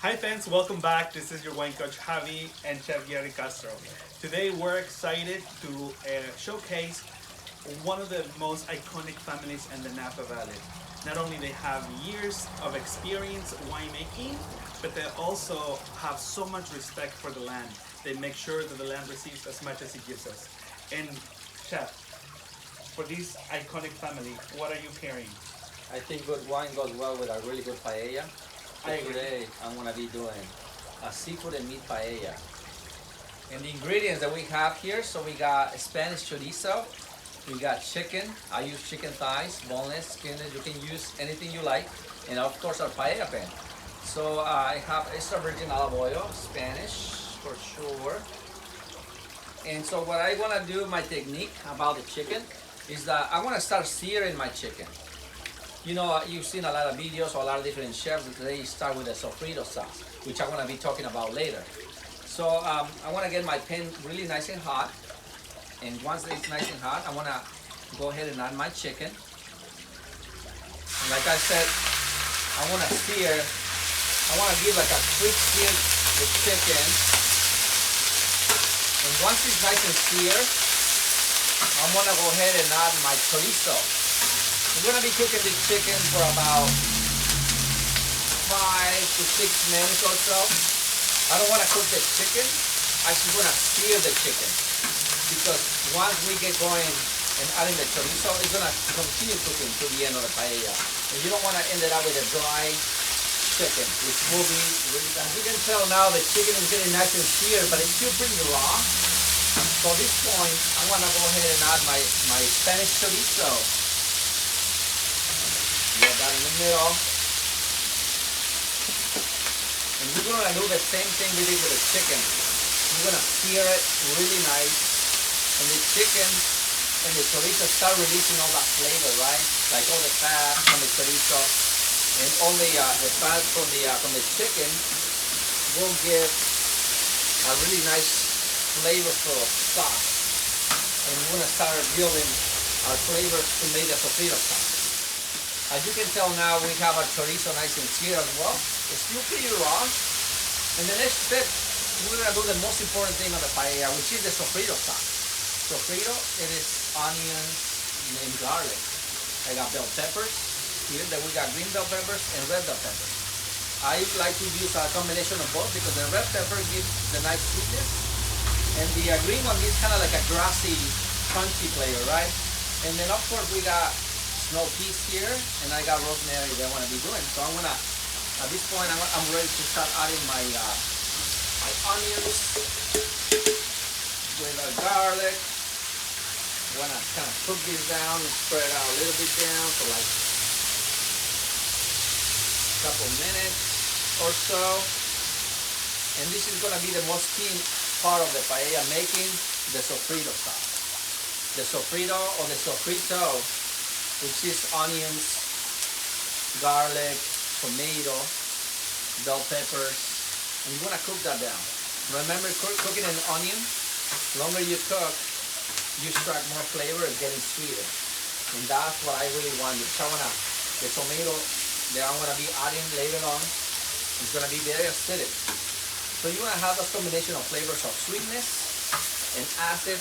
Hi fans, welcome back. This is your wine coach Javy and Chef Gerry Castro. Today we're excited to showcase one of the most iconic families in the Napa Valley. Not only they have years of experience winemaking, but they also have so much respect for the land. They make sure that the land receives as much as it gives us. And Chef, for this iconic family, what are you pairing? I think good wine goes well with a really good paella. So I agree. today I'm gonna be doing a seafood and meat paella. And the ingredients that we have here, so we got Spanish chorizo, we got chicken. I use chicken thighs, boneless, skinless. You can use anything you like, and of course our paella pan. So I have extra virgin olive oil, Spanish for sure. And so what I wanna do, my technique about the chicken, is that I wanna start searing my chicken. You know, you've seen a lot of videos or a lot of different chefs that they start with a sofrito sauce, which I'm gonna be talking about later. So I wanna get my pan really nice and hot. And once it's nice and hot, I wanna go ahead and add my chicken. And like I said, I wanna sear, I wanna give like a quick sear the chicken. And once it's nice and seared, I'm gonna go ahead and add my chorizo. We're gonna be cooking this chicken for about 5 to 6 minutes or so. I don't wanna cook the chicken. I just wanna sear the chicken. Because once we get going and adding the chorizo, it's gonna continue cooking to the end of the paella. And you don't wanna end it up with a dry chicken, which will be really bad. As you can tell now, the chicken is getting nice and seared, but it's still pretty raw. So at this point, I wanna go ahead and add my Spanish chorizo. Get that in the middle. And we're gonna do the same thing we did with the chicken. We're gonna sear it really nice. And the chicken and the chorizo start releasing all that flavor, right? Like all the fat from the chorizo and all the fat from the chicken will give a really nice flavorful sauce. And we're gonna start building our flavors to make the sofrito sauce. As you can tell now, we have our chorizo nice and seared as well. It's still pretty raw. And the next step, we're gonna do the most important thing on the paella, which is the sofrito sauce. Sofrito, it is onions and garlic. I got bell peppers here, then we got green bell peppers and red bell peppers. I like to use a combination of both because the red pepper gives the nice sweetness, and the green one gives kind of like a grassy, crunchy flavor, right? And then of course we got snow peas here, and I got rosemary that I want to be doing. So I'm gonna, at this point, I'm ready to start adding my onions with our garlic. I want to kind of cook this down and spread it out a little bit down for like a couple minutes or so. And this is going to be the most key part of the paella, making the sofrito sauce. The sofrito or the sofrito, which is onions, garlic, tomato, bell peppers, and you want to cook that down. Remember, cooking an onion, the longer you cook, you extract more flavor, it's getting sweeter. And that's what I really want. The tomato that I'm gonna be adding later on is gonna be very acidic. So you wanna have this combination of flavors of sweetness and acid,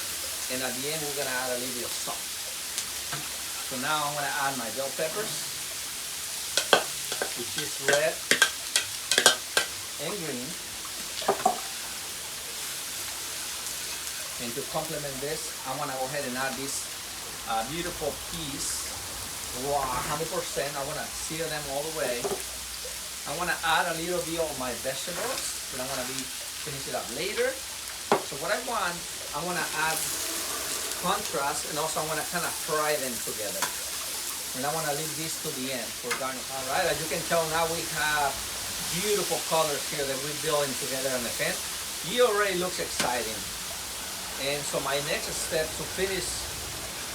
and at the end we're gonna add a little bit of salt. So now I'm gonna add my bell peppers, which is red and green. And to complement this, I want to go ahead and add these beautiful peas, raw, 100%. I want to sear them all the way. I want to add a little bit of my vegetables, but I'm going to be finishing it up later. So what I want to add contrast, and also I want to kind of fry them together. And I want to leave this to the end for garnish. All right, as you can tell now, we have beautiful colors here that we're building together in the pan. It already looks exciting. And so my next step to finish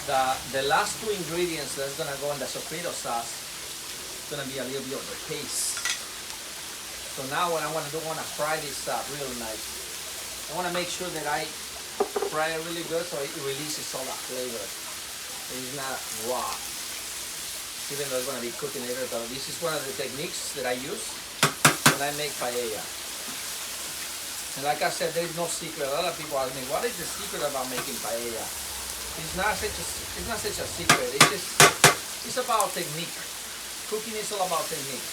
the last two ingredients that's gonna go in the sofrito sauce is gonna be a little bit of the paste. So now what I wanna do, I wanna fry this up real nice. I wanna make sure that I fry it really good so it releases all that flavor. It's not raw. even though it's going to be cooking later, but this is one of the techniques that I use. So when I make paella. And like I said, there is no secret. A lot of people ask me, what is the secret about making paella? It's not such a secret. It's about technique. Cooking is all about technique.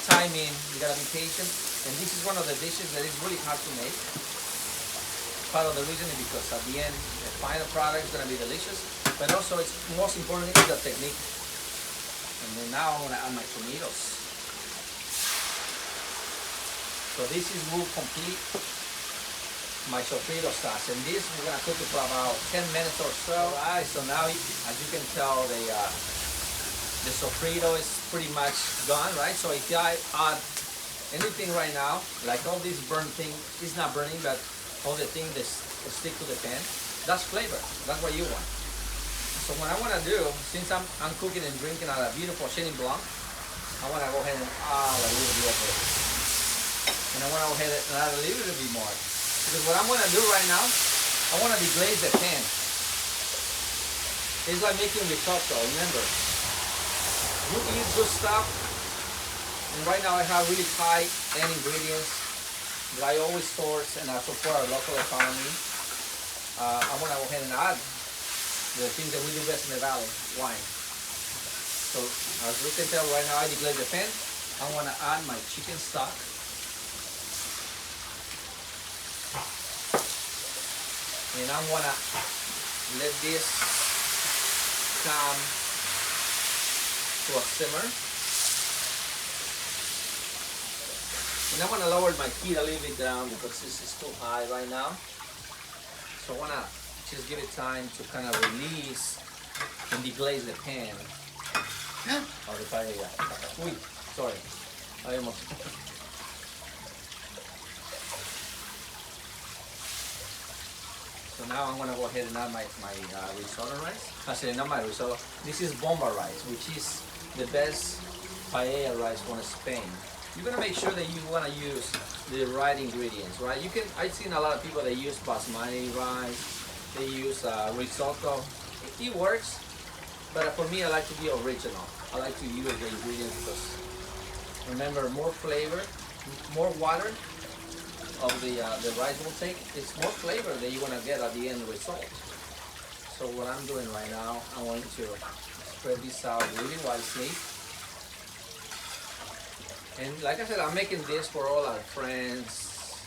Timing, you gotta be patient. And this is one of the dishes that is really hard to make. Part of the reason is because at the end, the final product is gonna be delicious. But also, it's most important is the technique. And then now I'm gonna add my tomatoes. So this will complete my sofrito sauce, and this we're gonna cook it for about 10 minutes or so. Alright, so now as you can tell, the sofrito is pretty much done, right? So if I add anything right now, like all this burnt thing, it's not burning, but all the things that stick to the pan, that's flavor. That's what you want. So what I wanna do, since I'm cooking and drinking out a beautiful Chenin Blanc, I wanna go ahead and add a little bit of it. And I want to go ahead and add a little bit more. Because what I'm going to do right now, I want to deglaze the pan. It's like making risotto, remember. You eat good stuff, and right now I have really high-end ingredients that I always source and I support our local economy. I want to go ahead and add the things that we do best in the valley, wine. So as you can tell right now, I deglaze the pan. I want to add my chicken stock. And I'm gonna let this come to a simmer. And I'm gonna lower my heat a little bit down because this is too high right now. So I wanna just give it time to kind of release and deglaze the pan of the paella. Uy, sorry. I almost. So now I'm gonna go ahead and add my risotto rice. Actually, not my risotto. This is bomba rice, which is the best paella rice from Spain. You're gonna make sure that you wanna use the right ingredients, right? I've seen a lot of people that use basmati rice. They use risotto. It works, but for me, I like to be original. I like to use the ingredients because remember, more flavor, more water of the rice will take, it's more flavor that you want to get at the end result. So what I'm doing right now, I'm going to spread this out really wisely. And like I said, I'm making this for all our friends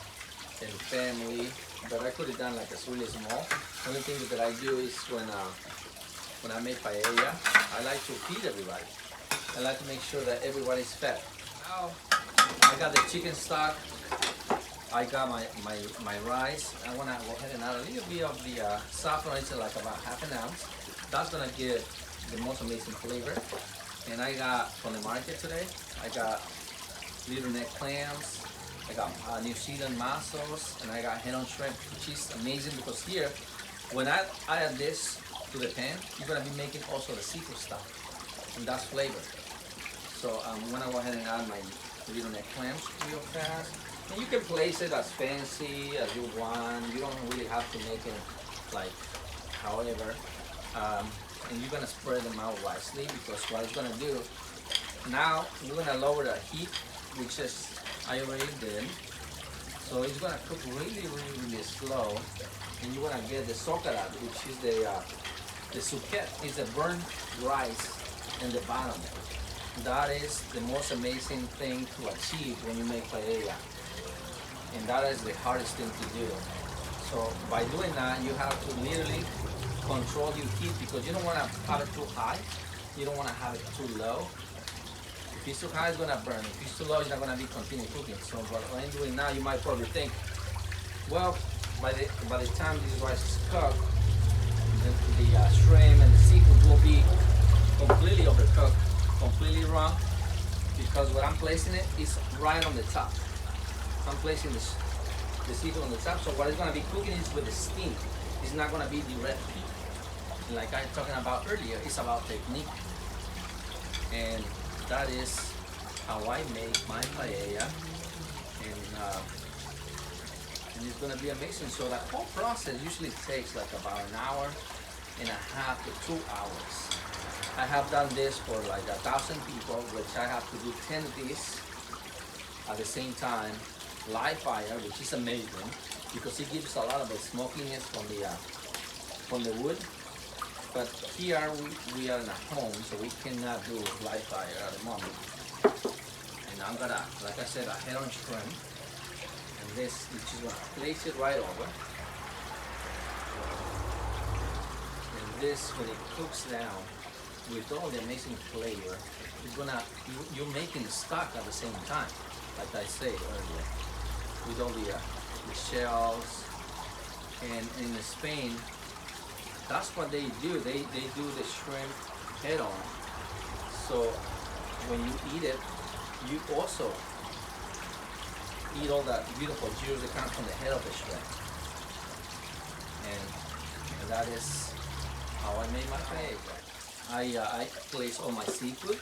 and family, but I could have done like it's really small. The only thing that I do is when I make paella, I like to feed everybody. I like to make sure that everybody's fed. Now, I got the chicken stock. I got my rice. I want to go ahead and add a little bit of the saffron. It's like about half an ounce. That's going to give the most amazing flavor. And I got from the market today, I got little neck clams, I got New Zealand mussels, and I got head-on shrimp, which is amazing because here, when I add this to the pan, you're going to be making also the seafood stuff. And that's flavor. So I'm going to go ahead and add my little neck clams real fast. And you can place it as fancy as you want. You don't really have to make it like however. And you're gonna spread them out wisely because what it's gonna do, now we're gonna lower the heat, which is I already did. So it's gonna cook really, really, really slow. And you're gonna get the socarat, which is the suquette, is the burnt rice in the bottom. That is the most amazing thing to achieve when you make paella. And that is the hardest thing to do. So by doing that, you have to literally control your heat because you don't want to have it too high. You don't want to have it too low. If it's too high, it's going to burn. If it's too low, it's not going to be continuing cooking. So what I'm doing now, you might probably think, well, by the time this rice is cooked, the shrimp and the seafood will be completely overcooked, completely raw, because what I'm placing it is right on the top. I'm placing the seafood on the top, so what it's going to be cooking is with the steam. It's not going to be direct heat. And like I was talking about earlier, it's about technique. And that is how I make my paella. And it's going to be amazing. So that whole process usually takes like about an hour and a half to 2 hours. I have done this for like 1,000 people, which I have to do 10 of these. at the same time live fire, which is amazing because it gives a lot of the smokiness from the wood. But here we are in a home, so we cannot do live fire at the moment. And I'm gonna, like I said, a head-on shrimp, and this, you're just gonna place it right over. And this, when it cooks down with all the amazing flavor, it's gonna, you're making the stock at the same time, like I said earlier, with all the shells. And in Spain, that's what they do. They do the shrimp head on. So when you eat it, you also eat all that beautiful juice that comes from the head of the shrimp. And that is how I made my paella. I place all my seafood.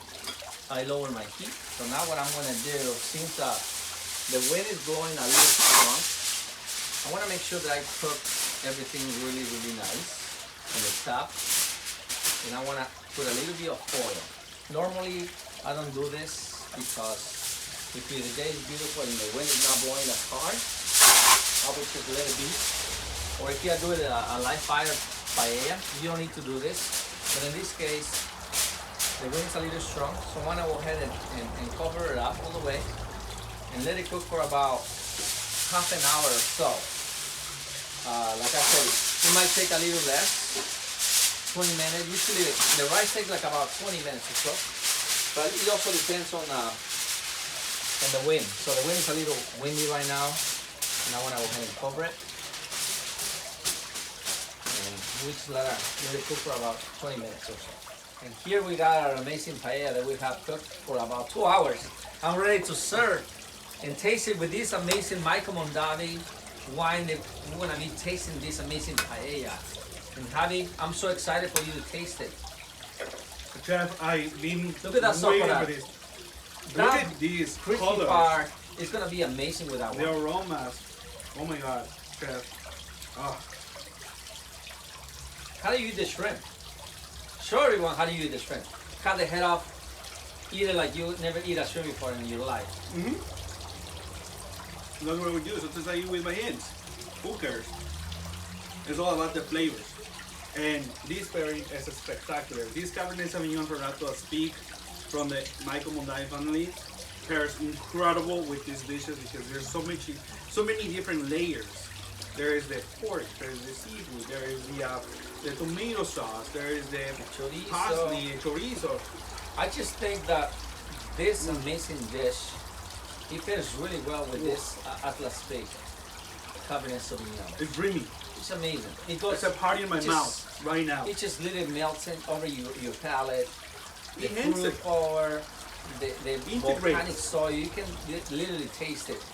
I lower my heat. So now what I'm gonna do, since the wind is blowing a little strong, I wanna make sure that I cook everything really, really nice on the top. And I wanna put a little bit of oil. Normally, I don't do this because if the day is beautiful and the wind is not blowing as hard, I would just let it be. Or if you do it a live fire paella, you don't need to do this. But in this case, the wind is a little strong, so I want to go ahead and cover it up all the way and let it cook for about half an hour or so. Like I said, it might take a little less, 20 minutes. Usually the rice takes like about 20 minutes or so, but it also depends on the wind. So the wind is a little windy right now, and I want to go ahead and cover it. We just let it cook for about 20 minutes or so. And here we got our amazing paella that we have cooked for about 2 hours. I'm ready to serve and taste it with this amazing Michael Mondavi wine that we're gonna be tasting this amazing paella. And Javy, I'm so excited for you to taste it. Chef, I've been Look at that waiting sauce. for this. Look at these crispy colors. part. It's gonna be amazing with that The one. aromas. Oh my God, Chef. Oh. How do you eat the shrimp? Show everyone how do you eat the shrimp. Cut the head off, eat it like you never eat a shrimp before in your life. That's what we do. Sometimes I eat with my hands. Who cares? It's all about the flavors. And this pairing is spectacular. This Cabernet Sauvignon from Napa Valley from the Michael Mondavi family pairs incredible with these dishes because there's so many different layers. There is the pork, there is the seafood, there is the tomato sauce, there is the chorizo. parsley, chorizo. I just think that this amazing dish, it pairs really well with this Atlas steak, Cabernet Sauvignon. It's dreamy. It's amazing. It goes, It's a party in my mouth right now. It just literally melts in over your palate. The Enhance fruit it. power, the Integrate. volcanic soil, you can literally taste it.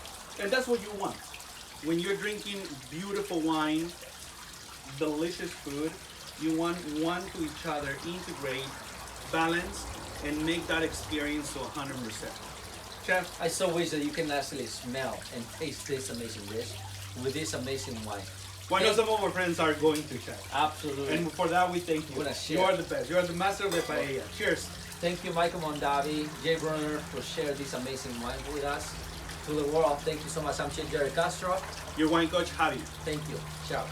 And that's what you want. When you're drinking beautiful wine, delicious food, you want one to each other, integrate, balance, and make that experience to 100%. Chef, I so wish that you can actually smell and taste this amazing dish with this amazing wine. I know some of our friends are going to, Chef. Absolutely. And for that, we thank you. We're gonna share. You are the best. You are the master of the paella. Cheers. Thank you, Michael Mondavi, Jay Brunner, for sharing this amazing wine with us. To the world, thank you so much. I'm Chef Gerry Castro. Your wine coach, Javy. Thank you. Ciao.